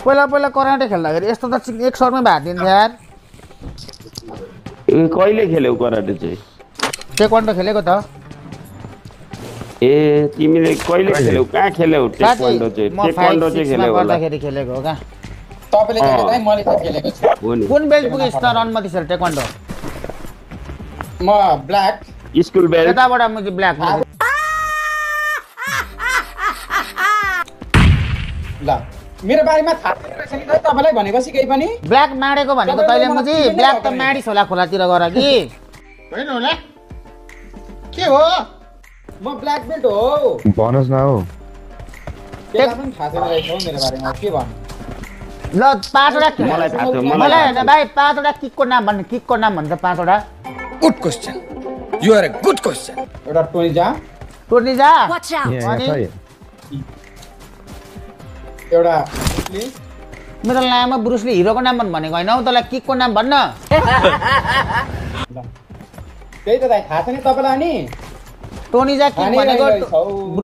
पहिला पहिला कराटे खेल्दाखेरि यस्तो त 1 सर्टमै भाग दिन्थ्यो यार। कहिले खेल्यौ कराटे चाहिँ? टेक्वान्डो खेलेको त। ए तिमीले कहिले खेल्यौ? कहाँ खेल्यौ टेक्वान्डो चाहिँ? टेक्वान्डो चाहिँ खेल्यौ होला। गर्दाखेरि खेलेको हो का? तपाईले खेलेको है मैले त खेलेको छु। हो नि। कुन बेल्ट पुगेस् त अनुमति सर टेक्वान्डो? म ब्ल्याक। School belt. यताबाट म चाहिँ ब्ल्याक। ल मेरो बारेमा थाहा छैन नि त तपाईलाई भनेपछि केही पनि। ब्ल्याक माडेको भनेको तैले म चाहिँ ब्ल्याक त माडिस होला खोलातिर गएर कि। होइन होला के हो? म ब्ल्याक बेल्ट हो। भन्नुहोस् न हौ। त्यसलाई पनि थाहा छैन रहेछ हौ मेरो बारेमा के भन्नु। ल 5 वटा मलाई थाहा छ, मलाई हैन भाइ 5 वटा किकको नाम भन्न, किकको नाम भन्छ 5 वटा। Good question, you are a good question. एउटा टोनिजा, टोर्निजा, Watch out! अनि एउटा मेरो लामा ब्रुसले हिरोको नाम भन्न भनेको हैन हौ, तँलाई किकको नाम भन्न। त्यही त दाइ थाहा छैन तपाईलाई अनि टोनिजा किक भनेको भनेको